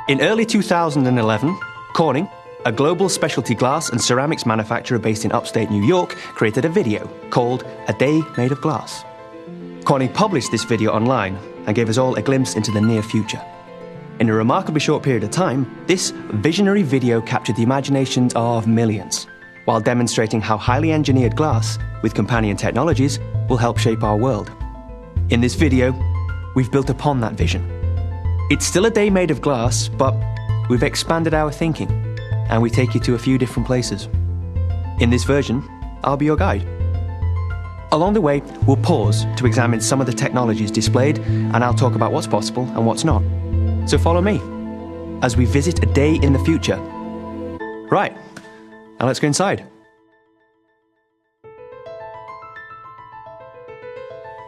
In early 2011, Corning, a global specialty glass and ceramics manufacturer based in upstate New York, created a video called A Day Made of Glass. Corning published this video online and gave us all a glimpse into the near future. In a remarkably short period of time, this visionary video captured the imaginations of millions, while demonstrating how highly engineered glass, with companion technologies, will help shape our world. In this video, we've built upon that vision. It's still a day made of glass, but we've expanded our thinking, and we take you to a few different places. In this version, I'll be your guide. Along the way, we'll pause to examine some of the technologies displayed, and I'll talk about what's possible and what's not. So follow me, as we visit a day in the future. Right, now let's go inside.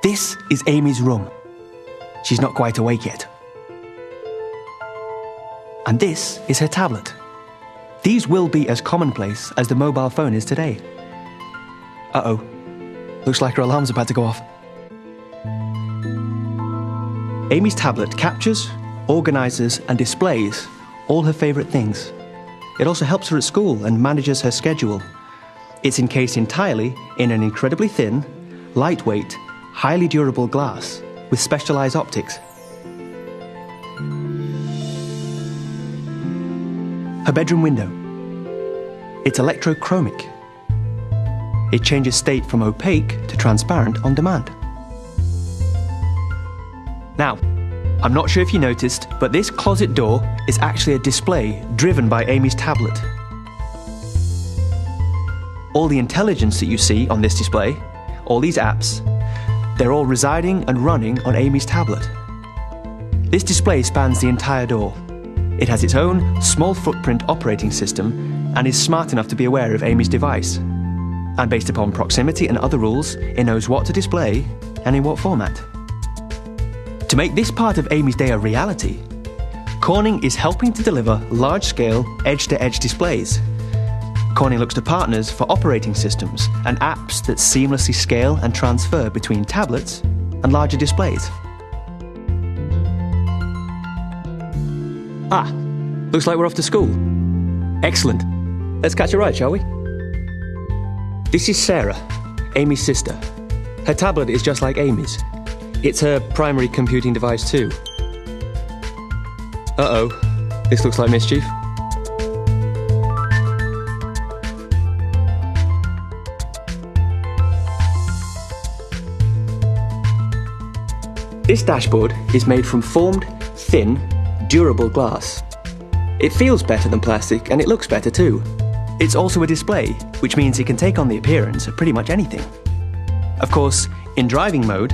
This is Amy's room. She's not quite awake yet. And this is her tablet. These will be as commonplace as the mobile phone is today. Uh-oh. Looks like her alarm's about to go off. Amy's tablet captures, organizes, and displays all her favorite things. It also helps her at school and manages her schedule. It's encased entirely in an incredibly thin, lightweight, highly durable glass with specialized optics. Her bedroom window. It's electrochromic. It changes state from opaque to transparent on demand. Now, I'm not sure if you noticed, but this closet door is actually a display driven by Amy's tablet. All the intelligence that you see on this display, all these apps, they're all residing and running on Amy's tablet. This display spans the entire door. It has its own small footprint operating system and is smart enough to be aware of Amy's device. And based upon proximity and other rules, it knows what to display and in what format. To make this part of Amy's day a reality, Corning is helping to deliver large-scale, edge-to-edge displays. Corning looks to partners for operating systems and apps that seamlessly scale and transfer between tablets and larger displays. Ah, looks like we're off to school. Excellent. Let's catch a ride, shall we? This is Sarah, Amy's sister. Her tablet is just like Amy's. It's her primary computing device too. Uh-oh, this looks like mischief. This dashboard is made from formed, thin, durable glass. It feels better than plastic and it looks better too. It's also a display, which means it can take on the appearance of pretty much anything. Of course, in driving mode,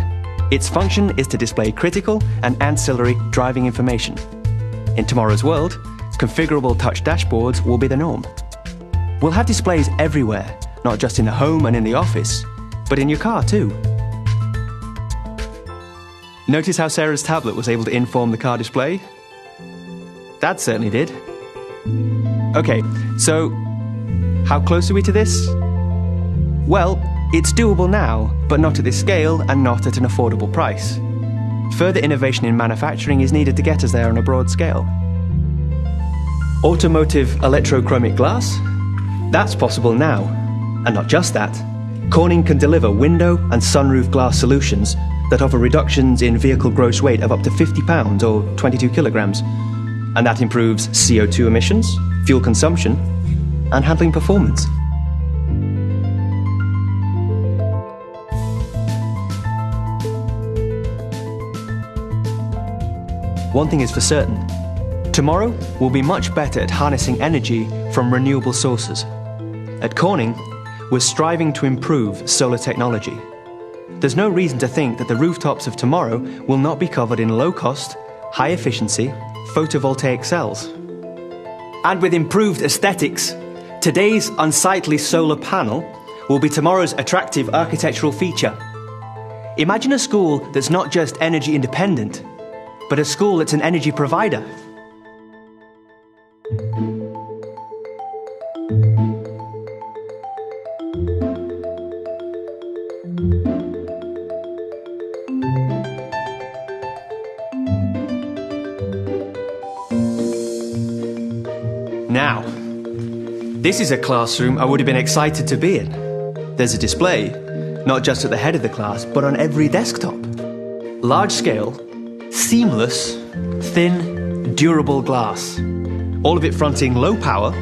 its function is to display critical and ancillary driving information. In tomorrow's world, configurable touch dashboards will be the norm. We'll have displays everywhere, not just in the home and in the office, but in your car too. Notice how Sarah's tablet was able to inform the car display? Dad certainly did. Okay, so how close are we to this? Well, it's doable now, but not at this scale and not at an affordable price. Further innovation in manufacturing is needed to get us there on a broad scale. Automotive electrochromic glass? That's possible now. And not just that. Corning can deliver window and sunroof glass solutions that offer reductions in vehicle gross weight of up to 50 pounds or 22 kilograms. And that improves CO2 emissions, fuel consumption, and handling performance. One thing is for certain. Tomorrow will be much better at harnessing energy from renewable sources. At Corning, we're striving to improve solar technology. There's no reason to think that the rooftops of tomorrow will not be covered in low-cost, high-efficiency photovoltaic cells. And with improved aesthetics, today's unsightly solar panel will be tomorrow's attractive architectural feature. Imagine a school that's not just energy independent, but a school that's an energy provider. This is a classroom I would have been excited to be in. There's a display, not just at the head of the class, but on every desktop. Large scale, seamless, thin, durable glass. All of it fronting low power,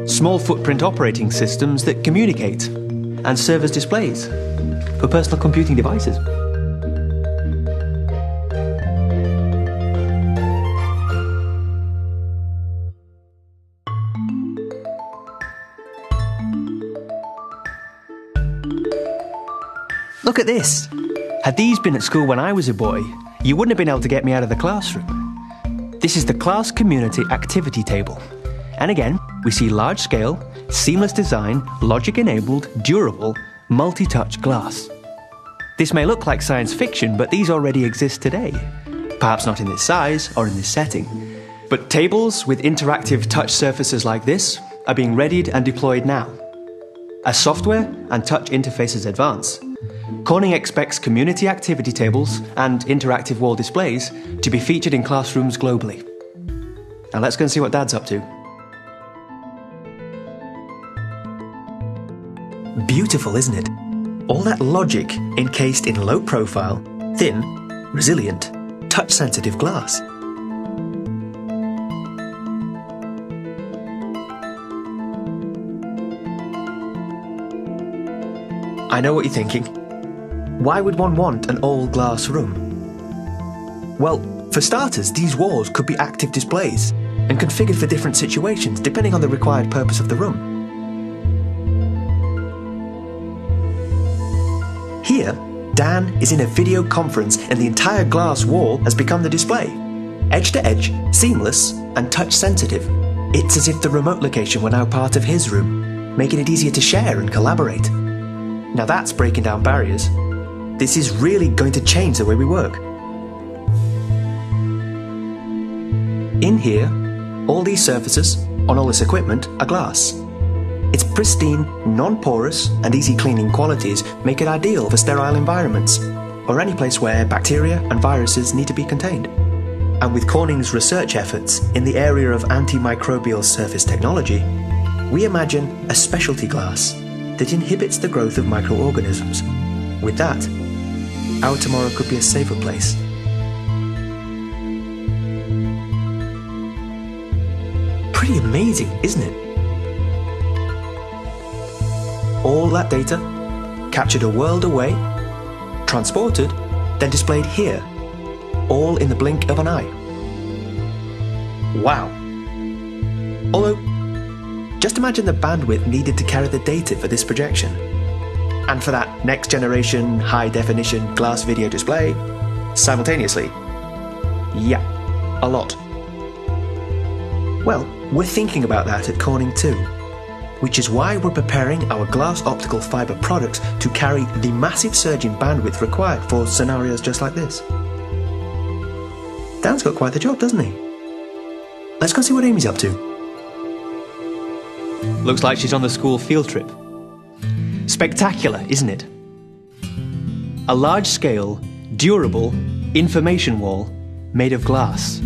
small footprint operating systems that communicate and serve as displays for personal computing devices. Look at this. Had these been at school when I was a boy, you wouldn't have been able to get me out of the classroom. This is the Class Community Activity Table. And again, we see large-scale, seamless design, logic-enabled, durable, multi-touch glass. This may look like science fiction, but these already exist today. Perhaps not in this size or in this setting. But tables with interactive touch surfaces like this are being readied and deployed now. As software and touch interfaces advance, Corning expects community activity tables and interactive wall displays to be featured in classrooms globally. Now let's go and see what Dad's up to. Beautiful, isn't it? All that logic encased in low-profile, thin, resilient, touch-sensitive glass. I know what you're thinking. Why would one want an all-glass room? Well, for starters, these walls could be active displays and configured for different situations depending on the required purpose of the room. Here, Dan is in a video conference and the entire glass wall has become the display. Edge-to-edge, seamless, and touch-sensitive. It's as if the remote location were now part of his room, making it easier to share and collaborate. Now that's breaking down barriers. This is really going to change the way we work. In here, all these surfaces on all this equipment are glass. Its pristine, non-porous and easy cleaning qualities make it ideal for sterile environments or any place where bacteria and viruses need to be contained. And with Corning's research efforts in the area of antimicrobial surface technology, we imagine a specialty glass that inhibits the growth of microorganisms. With that, our tomorrow could be a safer place. Pretty amazing, isn't it? All that data, captured a world away, transported, then displayed here, all in the blink of an eye. Wow. Although, just imagine the bandwidth needed to carry the data for this projection. And for that next generation high-definition glass video display, simultaneously. Yeah, a lot. Well, we're thinking about that at Corning too, which is why we're preparing our glass optical fibre products to carry the massive surge in bandwidth required for scenarios just like this. Dan's got quite the job, doesn't he? Let's go see what Amy's up to. Looks like she's on the school field trip. Spectacular, isn't it? A large-scale, durable information wall made of glass.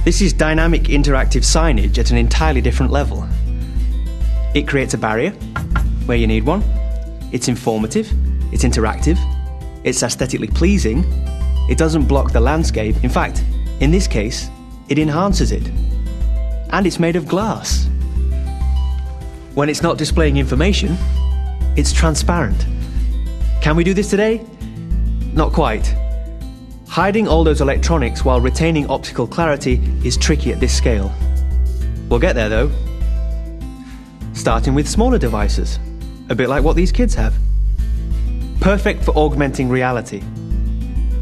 This is dynamic interactive signage at an entirely different level. It creates a barrier where you need one. It's informative, it's interactive, it's aesthetically pleasing. It doesn't block the landscape. In fact, in this case, it enhances it. And it's made of glass. When it's not displaying information, it's transparent. Can we do this today? Not quite. Hiding all those electronics while retaining optical clarity is tricky at this scale. We'll get there though. Starting with smaller devices, a bit like what these kids have. Perfect for augmenting reality.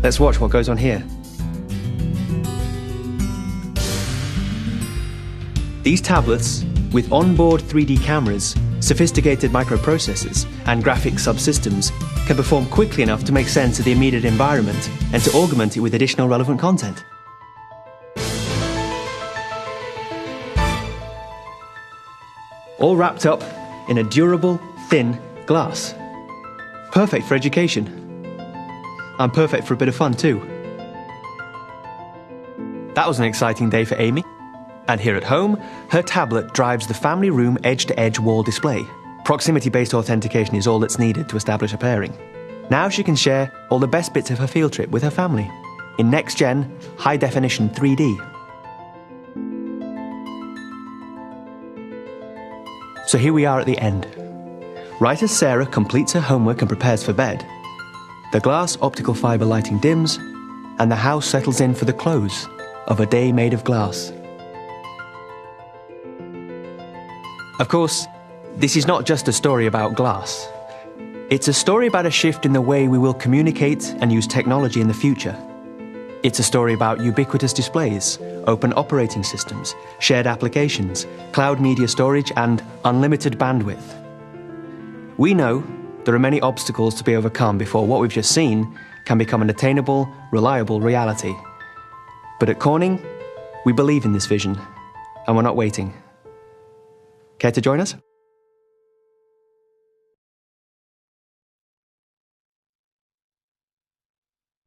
Let's watch what goes on here. These tablets, with onboard 3D cameras, sophisticated microprocessors, and graphic subsystems, can perform quickly enough to make sense of the immediate environment and to augment it with additional relevant content. All wrapped up in a durable, thin glass. Perfect for education. and perfect for a bit of fun too. That was an exciting day for Amy. And here at home, her tablet drives the family room edge-to-edge wall display. Proximity-based authentication is all that's needed to establish a pairing. Now she can share all the best bits of her field trip with her family in next-gen, high-definition 3D. So here we are at the end. Right as Sarah completes her homework and prepares for bed, the glass optical fibre lighting dims, and the house settles in for the close of A Day Made of Glass. Of course, this is not just a story about glass. It's a story about a shift in the way we will communicate and use technology in the future. It's a story about ubiquitous displays, open operating systems, shared applications, cloud media storage, and unlimited bandwidth. We know there are many obstacles to be overcome before what we've just seen can become an attainable, reliable reality. But at Corning, we believe in this vision, and we're not waiting. Care to join us?